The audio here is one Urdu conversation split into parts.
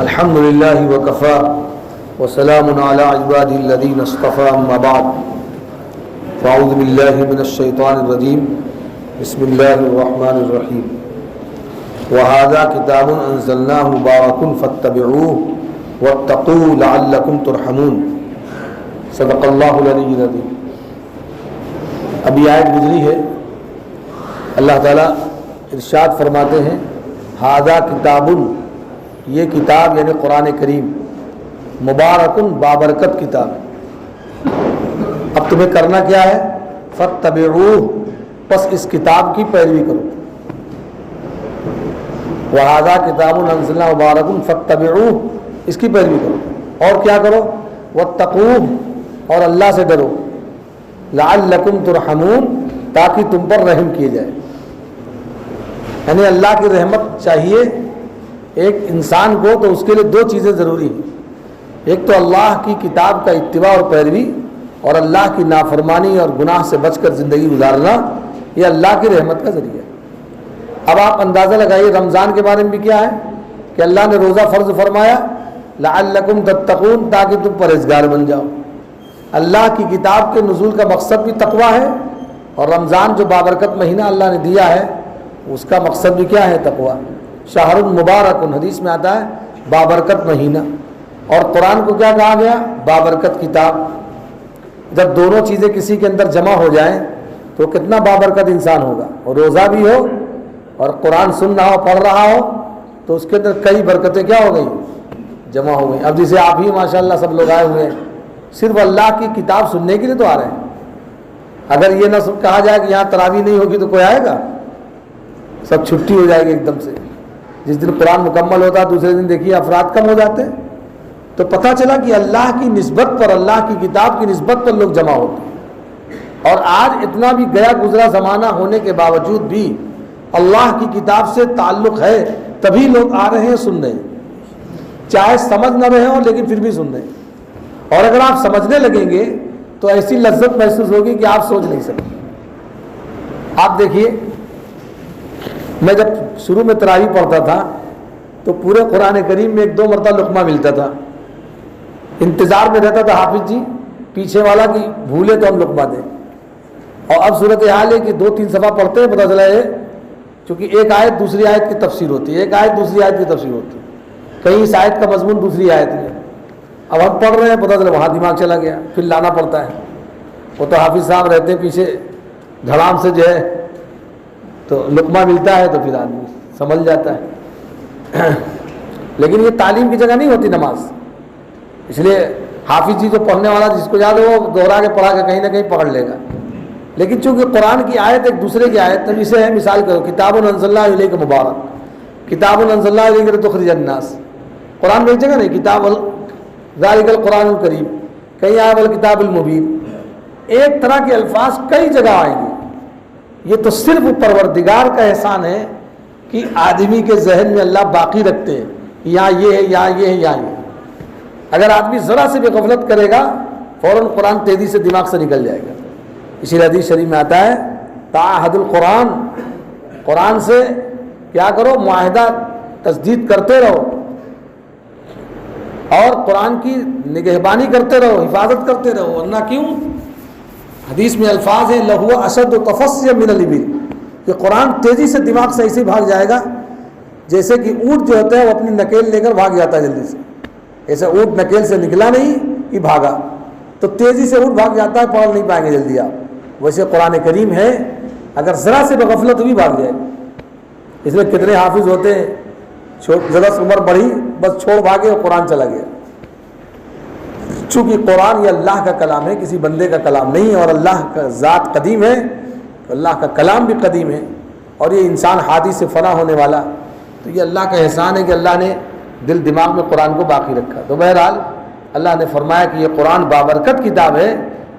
الحمد للہ وکفى وسلام علی عبادہ الذین اصطفى اما بعد فاعوذ باللہ من الشیطان الرجیم بسم اللہ الرحمن الرحیم وہذا کتاب انزلناہ مبارک فاتبعوہ واتقوا لعلکم ترحمون صدق اللہ العلی العظیم۔ ابھی آیت گزری ہے، اللہ تعالیٰ ارشاد فرماتے ہیں ھذا کتاب، یہ کتاب یعنی قرآن کریم، مبارکن بابرکت کتاب ہے۔ اب تمہیں کرنا کیا ہے؟ فاتبعوہ، پس اس کتاب کی پیروی کرو۔ وَھَذَا کتاب انزلناہ مبارکن فاتبعوہ، اس کی پیروی کرو۔ اور کیا کرو؟ واتقوہ، اور اللہ سے ڈرو، لعلکم ترحمون، تاکہ تم پر رحم کیے جائے۔ یعنی اللہ کی رحمت چاہیے ایک انسان کو، تو اس کے لیے دو چیزیں ضروری ہیں۔ ایک تو اللہ کی کتاب کا اتباع اور پیروی، اور اللہ کی نافرمانی اور گناہ سے بچ کر زندگی گزارنا، یہ اللہ کی رحمت کا ذریعہ ہے۔ اب آپ اندازہ لگائیے رمضان کے بارے میں بھی کیا ہے کہ اللہ نے روزہ فرض فرمایا لعلکم تتقون، تاکہ تم پرہیزگار بن جاؤ۔ اللہ کی کتاب کے نزول کا مقصد بھی تقویٰ ہے، اور رمضان جو بابرکت مہینہ اللہ نے دیا ہے اس کا مقصد بھی کیا ہے؟ تقویٰ۔ شہر مبارک، حدیث میں آتا ہے بابرکت مہینہ، اور قرآن کو کیا کہا گیا؟ بابرکت کتاب۔ جب دونوں چیزیں کسی کے اندر جمع ہو جائیں تو کتنا بابرکت انسان ہوگا، اور روزہ بھی ہو اور قرآن سن رہا ہو، پڑھ رہا ہو، تو اس کے اندر کئی برکتیں کیا ہو گئی؟ جمع ہو گئی۔ اب جسے آپ ہی ماشاءاللہ سب لوگ آئے ہوئے ہیں، صرف اللہ کی کتاب سننے کے لیے تو آ رہے ہیں۔ اگر یہ نہ کہا جائے کہ یہاں تراویح نہیں ہوگی تو کوئی آئے گا؟ سب چھٹی ہو جائے گی ایک دم سے۔ جس دن قرآن مکمل ہوتا ہے دوسرے دن دیکھیے افراد کم ہو جاتے ہیں۔ تو پتہ چلا کہ اللہ کی نسبت پر، اللہ کی کتاب کی نسبت پر لوگ جمع ہوتے ہیں۔ اور آج اتنا بھی گیا گزرا زمانہ ہونے کے باوجود بھی اللہ کی کتاب سے تعلق ہے، تبھی لوگ آ رہے ہیں، سن رہے ہیں، چاہے سمجھ نہ رہے ہوں لیکن پھر بھی سن رہے ہیں۔ اور اگر آپ سمجھنے لگیں گے تو ایسی لذت محسوس ہوگی کہ آپ سوچ نہیں سکتے۔ آپ دیکھیے، میں جب شروع میں تراویح پڑھتا تھا تو پورے قرآن کریم میں 1-2 مرتبہ لقمہ ملتا تھا، انتظار میں رہتا تھا حافظ جی پیچھے والا کی بھولے تو ہم لقمہ دیں۔ اور اب صورتحال ہے کہ 2-3 صفحہ پڑھتے ہیں، پتہ چلا ہے چونکہ ایک آیت دوسری آیت کی تفسیر ہوتی ہے، ایک آیت دوسری آیت کی تفسیر ہوتی ہے، کہیں اس آیت کا مضمون دوسری آیت میں، اب ہم پڑھ رہے ہیں، پتہ چلا وہاں دماغ چلا گیا، پھر لانا پڑتا ہے۔ وہ تو حافظ صاحب رہتے ہیں پیچھے، دھڑام سے جو ہے تو لقمہ ملتا ہے تو پھر آدمی سمجھ جاتا ہے۔ لیکن یہ تعلیم کی جگہ نہیں ہوتی نماز، اس لیے حافظ جی جو پڑھنے والا جس کو یاد ہو وہ دوہرا کے پڑھا کے کہیں نہ کہیں پکڑ لے گا۔ لیکن چونکہ قرآن کی آیت ایک دوسرے کی آیت، تب اسے ہے مثال کرو کتاب انزلناہ الیک مبارک، کتاب انزلناہ الیک لتخرج الناس۔ قرآن میں ایک جگہ نہیں، کتاب ذالک القرآن الکریم، کہیں آیا والکتاب المبین، ایک طرح کے الفاظ کئی جگہ آئیں گے۔ یہ تو صرف پروردگار کا احسان ہے کہ آدمی کے ذہن میں اللہ باقی رکھتے ہیں، یا یہ ہے، یا یہ ہے، یا یہ۔ اگر آدمی ذرا سے بھی غفلت کرے گا فوراً قرآن تیزی سے دماغ سے نکل جائے گا۔ اسی لیے حدیث شریف میں آتا ہے تعاہد القرآن، قرآن سے کیا کرو؟ معاہدہ تجدید کرتے رہو، اور قرآن کی نگہبانی کرتے رہو، حفاظت کرتے رہو، ورنہ کیوں؟ حدیث میں الفاظ ہیں لہو اشد تفصیًا من الابل، کہ قرآن تیزی سے دماغ سے ایسے بھاگ جائے گا جیسے کہ اونٹ جو ہوتا ہے وہ اپنی نکیل لے کر بھاگ جاتا ہے جلدی سے، ایسے اونٹ نکیل سے نکلا نہیں کہ بھاگا، تو تیزی سے اونٹ بھاگ جاتا ہے، پڑھ نہیں پائیں گے جلدی آپ۔ ویسے قرآن کریم ہے، اگر ذرا سے بغفلت بھی بھاگ جائے۔ اس میں کتنے حافظ ہوتے ہیں، ذرا سے عمر بڑھی بس چھوڑ بھاگے اور قرآن چلا گیا۔ چونکہ قرآن یہ اللہ کا کلام ہے، کسی بندے کا کلام نہیں ہے، اور اللہ کا ذات قدیم ہے، اللہ کا کلام بھی قدیم ہے، اور یہ انسان حادث سے فنا ہونے والا، تو یہ اللہ کا احسان ہے کہ اللہ نے دل دماغ میں قرآن کو باقی رکھا۔ تو بہرحال اللہ نے فرمایا کہ یہ قرآن بابرکت کتاب ہے،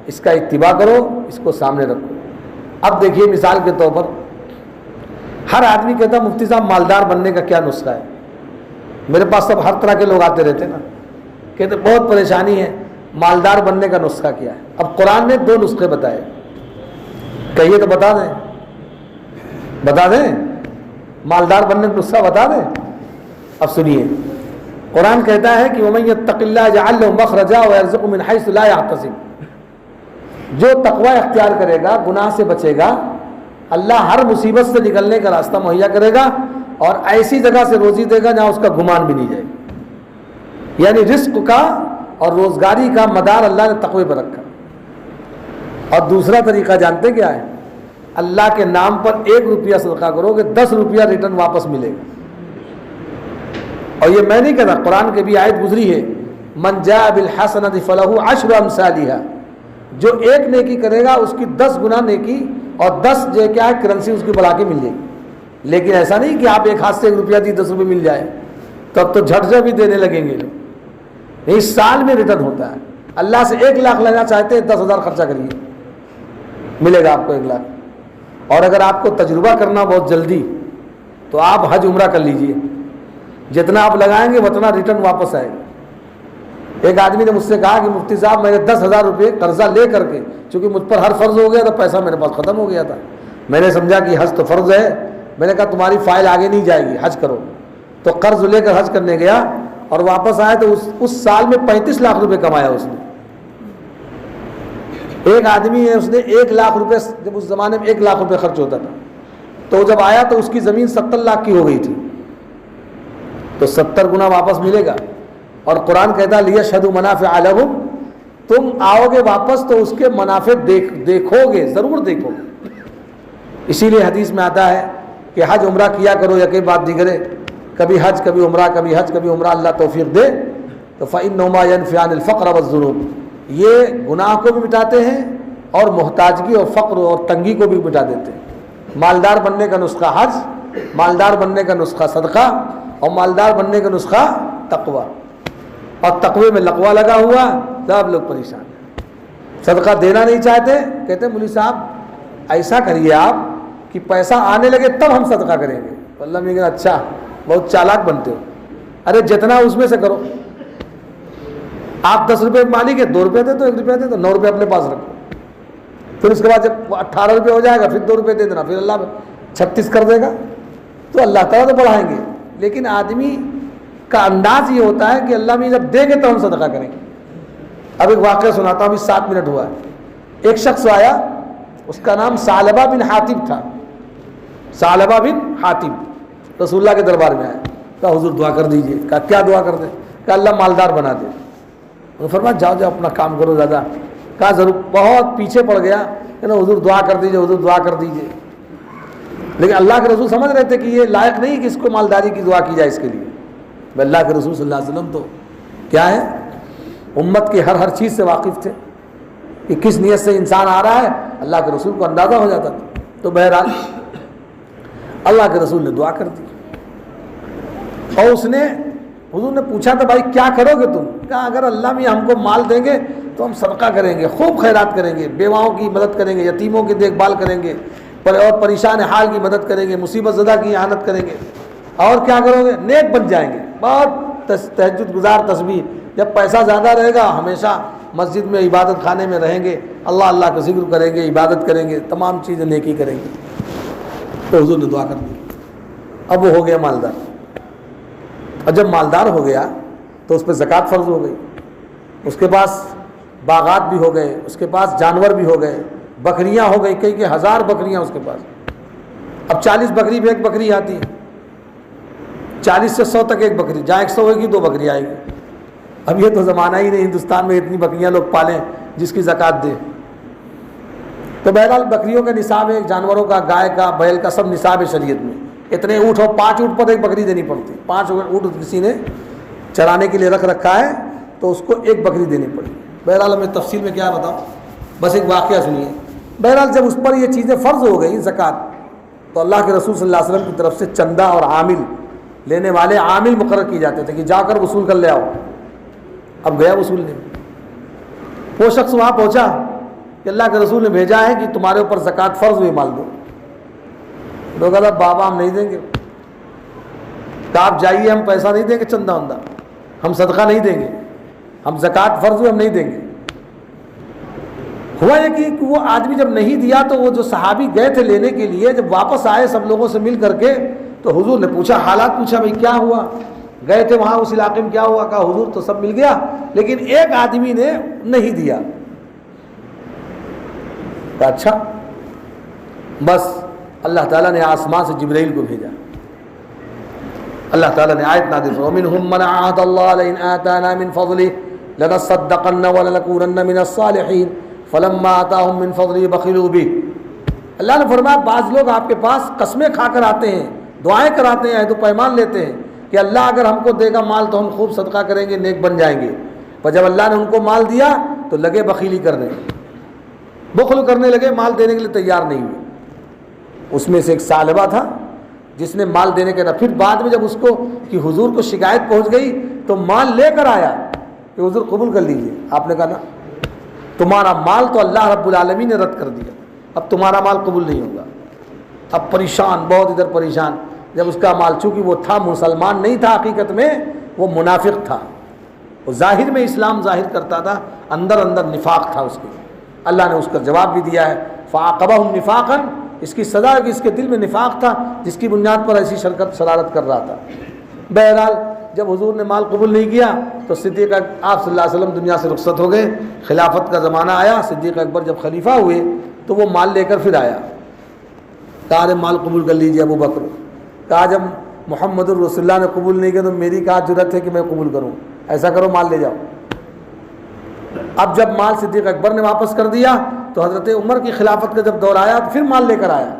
اس کا اتباع کرو، اس کو سامنے رکھو۔ اب دیکھیے مثال کے طور پر ہر آدمی کہتا ہے مفتی صاحب مالدار بننے کا کیا نسخہ ہے؟ میرے پاس سب ہر طرح کے لوگ آتے رہتے ہیں نا، کہتے بہت پریشانی ہے، مالدار بننے کا نسخہ کیا ہے؟ اب قرآن نے 2 نسخے بتائے، کہیے تو بتا دیں، بتا دیں مالدار بننے کا نسخہ بتا دیں۔ اب سنیے، قرآن کہتا ہے کہ وَمَن يَتَّقِ اللَّهَ يَجْعَل لَّهُ مَخْرَجًا وَيَرْزُقْهُ مِنْ حَيْثُ لَا يَحْتَسِبُ، جو تقوی اختیار کرے گا، گناہ سے بچے گا، اللہ ہر مصیبت سے نکلنے کا راستہ مہیا کرے گا اور ایسی جگہ سے روزی دے گا جہاں اس کا گمان بھی نہیں جائے گا۔ یعنی رزق کا اور روزگاری کا مدار اللہ نے تقوی پر رکھا۔ اور دوسرا طریقہ جانتے کیا ہے؟ اللہ کے نام پر 1 روپیہ صدقہ کرو گے 10 روپیہ ریٹرن واپس ملے گا۔ اور یہ میں نہیں کہتا، قرآن کے بھی آیت گزری ہے، من جاء بالحسنۃ فلہ 10 امثالھا، جو 1 نیکی کرے گا اس کی 10 گنا نیکی اور 10 جو کیا ہے کرنسی اس کی بڑھا کے مل جائے گی۔ لیکن ایسا نہیں کہ آپ ایک ہاتھ سے 1 روپیہ دی 10 روپئے مل جائے، تب تو جھٹ بھی دینے لگیں گے لوگ۔ نہیں، سال میں ریٹرن ہوتا ہے۔ اللہ سے 1 لاکھ لینا چاہتے ہیں 10,000 خرچہ کریے، ملے گا آپ کو 1 لاکھ۔ اور اگر آپ کو تجربہ کرنا بہت جلدی تو آپ حج عمرہ کر لیجئے، جتنا آپ لگائیں گے اتنا ریٹرن واپس آئے گا۔ ایک آدمی نے مجھ سے کہا کہ مفتی صاحب میں نے 10,000 روپئے قرضہ لے کر کے، چونکہ مجھ پر ہر فرض ہو گیا تو پیسہ میرے پاس ختم ہو گیا تھا، میں نے سمجھا کہ حج تو فرض ہے، میں نے کہا تمہاری فائل آگے نہیں جائے گی، حج کرو۔ تو قرض لے کر حج کرنے گیا اور واپس آیا تو اس سال میں 35 لاکھ روپے کمایا اس نے۔ ایک آدمی ہے، اس نے 1 لاکھ روپے، جب اس زمانے میں 1 لاکھ روپے خرچ ہوتا تھا، تو جب آیا تو اس کی زمین 70 لاکھ کی ہو گئی تھی، تو 70 گنا واپس ملے گا۔ اور قرآن کہتا ہے لیشہدوا منافع لہم، تم آؤ گے واپس تو اس کے منافع دیکھو گے، ضرور دیکھو گے۔ اسی لیے حدیث میں آتا ہے کہ حج عمرہ کیا کرو، یقین بات دیگرے، کبھی حج کبھی عمرہ، کبھی حج کبھی عمرہ، اللہ توفیق دے تو فإنہما ينفعان الفقر والذنوب، یہ گناہ کو بھی مٹاتے ہیں اور محتاجگی اور فقر اور تنگی کو بھی مٹا دیتے ہیں۔ مالدار بننے کا نسخہ حج، مالدار بننے کا نسخہ صدقہ، اور مالدار بننے کا نسخہ تقوی۔ اور تقوی میں لقوہ لگا ہوا، سب لوگ پریشان ہیں، صدقہ دینا نہیں چاہتے، کہتے ہیں مولوی صاحب ایسا کریے آپ کہ پیسہ آنے لگے تب ہم صدقہ کریں گے۔ اللہ میں کہا اچھا، بہت چالاک بنتے ہو، ارے جتنا اس میں سے کرو، آپ 10 روپے مالک ہے، 2 روپے دے تو 1 روپیہ دے تو 9 روپے اپنے پاس رکھو، پھر اس کے بعد جب 18 روپے ہو جائے گا پھر 2 روپے دے دینا، پھر اللہ 36 کر دے گا، تو اللہ تعالیٰ تو بڑھائیں گے۔ لیکن آدمی کا انداز یہ ہوتا ہے کہ اللہ میں جب دیں گے تو ہم صدقہ کریں گے۔ اب ایک واقعہ سناتا ہوں، ابھی 7 منٹ ہوا ہے۔ ایک شخص آیا، اس کا نام ثعلبہ بن حاتب تھا، ثعلبہ بن حاتب، رسول اللہ کے دربار میں آیا، کہا حضور دعا کر دیجئے۔ کہا کیا دعا کر دیں؟ کہا اللہ مالدار بنا دے۔ انہوں نے فرمایا جاؤ جاؤ اپنا کام کرو زیادہ۔ کہا ضرور، بہت پیچھے پڑ گیا کہ نا حضور دعا کر دیجئے، حضور دعا کر دیجئے۔ لیکن اللہ کے رسول سمجھ رہے تھے کہ یہ لائق نہیں کہ اس کو مالداری کی دعا کی جائے اس کے لیے۔ اللہ کے رسول صلی اللہ علیہ وسلم تو کیا ہے، امت کی ہر چیز سے واقف تھے کہ کس نیت سے انسان آ رہا ہے، اللہ کے رسول کو اندازہ ہو جاتا تھا۔ تو بہرحال اللہ کے رسول نے دعا کر دی، اور اس نے، حضور نے پوچھا تھا بھائی کیا کرو گے تم؟ کہا اگر اللہ میں ہم کو مال دیں گے تو ہم صدقہ کریں گے، خوب خیرات کریں گے، بیواؤں کی مدد کریں گے، یتیموں کی دیکھ بھال کریں گے، اور پریشان حال کی مدد کریں گے، مصیبت زدہ کی اعانت کریں گے۔ اور کیا کرو گے؟ نیک بن جائیں گے، بہت تہجد گزار، تسبیح، جب پیسہ زیادہ رہے گا ہمیشہ مسجد میں عبادت خانے میں رہیں گے، اللہ اللہ کا ذکر کریں گے، عبادت کریں گے، تمام چیزیں نیکی کریں گے۔ تو حضور نے دعا کر دی، اب وہ ہو گیا مالدار۔ اور جب مالدار ہو گیا تو اس پہ زکوٰۃ فرض ہو گئی، اس کے پاس باغات بھی ہو گئے، اس کے پاس جانور بھی ہو گئے، بکریاں ہو گئی، کئی 1000 بکریاں اس کے پاس۔ اب 40 بکری بھی ایک بکری آتی ہے، 40 سے 100 تک ایک بکری، جہاں 100 ہوگی 2 بکری آئے گی۔ اب یہ تو زمانہ ہی نہیں ہندوستان میں اتنی بکریاں لوگ پالیں جس کی زکوٰۃ دیں۔ تو بہرحال بکریوں کا نصاب ہے، جانوروں کا، گائے کا، بیل کا، سب نصاب ہے شریعت میں۔ اتنے اونٹ ہو، 5 اونٹ پر ایک بکری دینی پڑتی، 5 اونٹ کسی نے چرانے کے لیے رکھ رکھا ہے تو اس کو ایک بکری دینی پڑی۔ بہرحال میں تفصیل میں کیا بتاؤں، بس ایک واقعہ سنیے۔ بہرحال جب اس پر یہ چیزیں فرض ہو گئی زکوٰۃ، تو اللہ کے رسول صلی اللہ علیہ وسلم کی طرف سے چندہ اور عامل لینے والے عامل مقرر کیے جاتے تھے کہ جا کر وصول کر لے آؤ۔ اب گیا وصولنے، وہ شخص وہاں پہنچا کہ اللہ کے رسول نے بھیجا ہے کہ تمہارے اوپر زکوٰۃ فرض ہوئی، مال دو۔ لوگ کہا بابا ہم نہیں دیں گے۔ کہا آپ جائیے، ہم پیسہ نہیں دیں گے، چندہ وندہ ہم صدقہ نہیں دیں گے، ہم زکوٰۃ فرض ہوئی ہم نہیں دیں گے۔ ہوا یہ کہ وہ آدمی جب نہیں دیا تو وہ جو صحابی گئے تھے لینے کے لیے، جب واپس آئے سب لوگوں سے مل کر کے، تو حضور نے پوچھا، حالات پوچھا، بھائی کیا ہوا؟ گئے تھے وہاں اس علاقے میں، کیا ہوا؟ کہا حضور تو سب مل گیا لیکن ایک آدمی نے نہیں دیا. کہا اچھا. بس اللہ تعالیٰ نے آسمان سے جبرائیل کو بھیجا. اللہ تعالیٰ نے آیت نازل فرمائی وَمِنْهُمْ مَنْ عَاهَدَ اللَّهُ لَئِنْ آتَانَا مِنْ فَضْلِهِ لَنَصَّدَّقَنَّ وَلَنَكُونَنَّ مِنَ الصَّالِحِينَ فَلَمَّا آتَاهُم مِّن فَضْلِهِ بَخِلُوا بِهِ. اللہ نے فرمایا بعض لوگ آپ کے پاس قسمیں کھا کر آتے ہیں، دعائیں کراتے ہیں، عہد و پیمان لیتے ہیں کہ اللہ اگر ہم کو دے گا مال تو ہم خوب صدقہ کریں گے، نیک بن جائیں گے. پر جب اللہ نے ان کو مال دیا تو لگے بخیلی کرنے، بخل کرنے لگے، مال دینے کے لیے تیار نہیں ہوئے. اس میں سے ایک ثعلبہ تھا جس نے مال دینے کے نہ، پھر بعد میں جب اس کو کہ حضور کو شکایت پہنچ گئی تو مال لے کر آیا کہ حضور قبول کر لیجیے. آپ نے کہا نا، تمہارا مال تو اللہ رب العالمین نے رد کر دیا، اب تمہارا مال قبول نہیں ہوگا. اب پریشان، بہت ادھر پریشان. جب اس کا مال، چونکہ وہ تھا مسلمان نہیں تھا، حقیقت میں وہ منافق تھا، وہ ظاہر میں اسلام ظاہر کرتا تھا، اندر اندر نفاق تھا اس کے. اللہ نے اس کا جواب بھی دیا ہے فَعَاقَبَهُمْ نِفَاقًا. اس کی سزا ہے کہ اس کے دل میں نفاق تھا جس کی بنیاد پر ایسی شرارت کر رہا تھا. بہرحال جب حضور نے مال قبول نہیں کیا تو صدیق آپ صلی اللہ علیہ وسلم دنیا سے رخصت ہو گئے. خلافت کا زمانہ آیا، صدیق اکبر جب خلیفہ ہوئے تو وہ مال لے کر پھر آیا. کہا ارے مال قبول کر لیجیے ابو بکر. کہا جب محمد الرسول اللہ نے قبول نہیں کیا تو میری کیا جرت ہے کہ میں قبول کروں؟ ایسا کرو مال لے جاؤ. اب جب مال صدیق اکبر نے واپس کر دیا تو حضرت عمر کی خلافت کا جب دور آیا تو پھر مال لے کر آیا.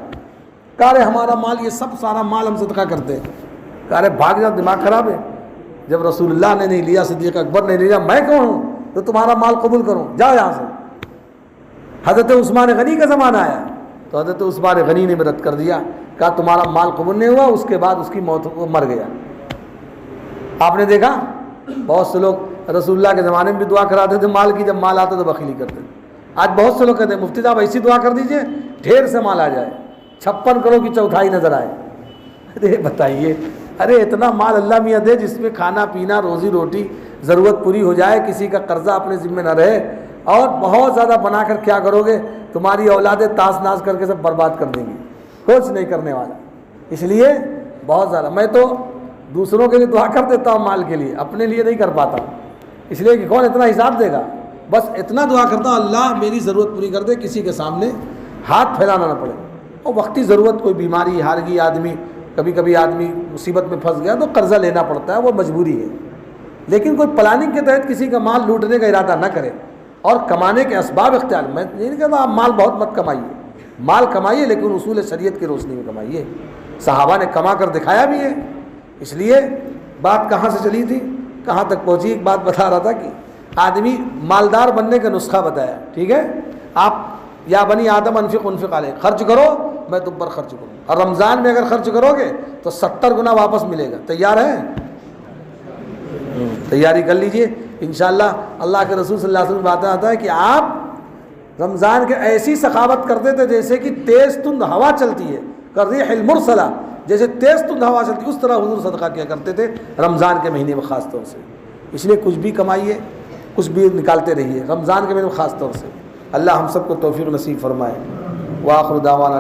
کہا ارے ہمارا مال، یہ سب سارا مال ہم صدقہ کرتے ہیں. کہا ارے بھاگ جاؤ، دماغ خراب ہے. جب رسول اللہ نے نہیں لیا، صدیق اکبر نے نہیں لیا، میں کون ہوں تو تمہارا مال قبول کروں؟ جاؤ یہاں سے. حضرت عثمان غنی کا زمانہ آیا تو حضرت عثمان غنی نے رد کر دیا. کہا تمہارا مال قبول نہیں ہوا. اس کے بعد اس کی موت، وہ مر گیا. آپ نے دیکھا بہت سے لوگ رسول اللہ کے زمانے میں بھی دعا کراتے تھے مال کی، جب مال آتا تو بخیلی کرتے تھے. آج بہت سے لوگ کہتے ہیں مفتی صاحب ایسی دعا کر دیجئے ڈھیر سے مال آ جائے، 56 کروڑ کی چوتھائی نظر آئے. ارے بتائیے، ارے اتنا مال اللہ میاں دے جس میں کھانا پینا، روزی روٹی، ضرورت پوری ہو جائے، کسی کا قرضہ اپنے ذمہ نہ رہے. اور بہت زیادہ بنا کر کیا کرو گے؟ تمہاری اولادیں تاس ناز کر کے سب برباد کر دیں گی، کچھ نہیں کرنے والا. اس لیے بہت زیادہ، میں تو دوسروں کے لیے دعا کر دیتا ہوں مال کے لیے، اپنے لیے نہیں کر پاتا، اس لیے کہ کون اتنا حساب دے گا. بس اتنا دعا کرتا ہوں اللہ میری ضرورت پوری کر دے، کسی کے سامنے ہاتھ پھیلانا نہ پڑے. اور وقتی ضرورت، کوئی بیماری، ہارگی آدمی، کبھی کبھی آدمی مصیبت میں پھنس گیا تو قرضہ لینا پڑتا ہے، وہ مجبوری ہے. لیکن کوئی پلاننگ کے تحت کسی کا مال لوٹنے کا ارادہ نہ کرے اور کمانے کے اسباب اختیار. میں یہ نہیں کہتا آپ مال بہت مت کمائیے، مال کمائیے لیکن اصول شریعت کی روشنی میں کمائیے. صحابہ نے کما کر دکھایا بھی ہے. اس لیے بات کہاں سے چلی تھی، کہاں تک پہنچی؟ ایک بات بتا رہا تھا کہ آدمی مالدار بننے کا نسخہ بتایا. ٹھیک ہے، آپ یا بنی آدم انفق انفق علیہ، خرچ کرو میں تم پر خرچ کروں. اور رمضان میں اگر خرچ کرو گے تو 70 گنا واپس ملے گا. تیار ہیں؟ تیاری کر لیجئے انشاءاللہ. اللہ کے رسول صلی اللہ علیہ وسلم بات آتا ہے کہ آپ رمضان کے ایسی سخاوت کرتے تھے جیسے کہ تیز تند ہوا چلتی ہے، کالریح المرسلہ، جیسے تیز تند ہوا چلتی اس طرح حضور صدقہ کیا کرتے تھے رمضان کے مہینے میں خاص طور سے. اس لیے کچھ بھی کمائیے، کچھ بھی نکالتے رہیے رمضان کے مہینے میں خاص طور سے. اللہ ہم سب کو توفیق نصیب فرمائے. وآخر دعوانا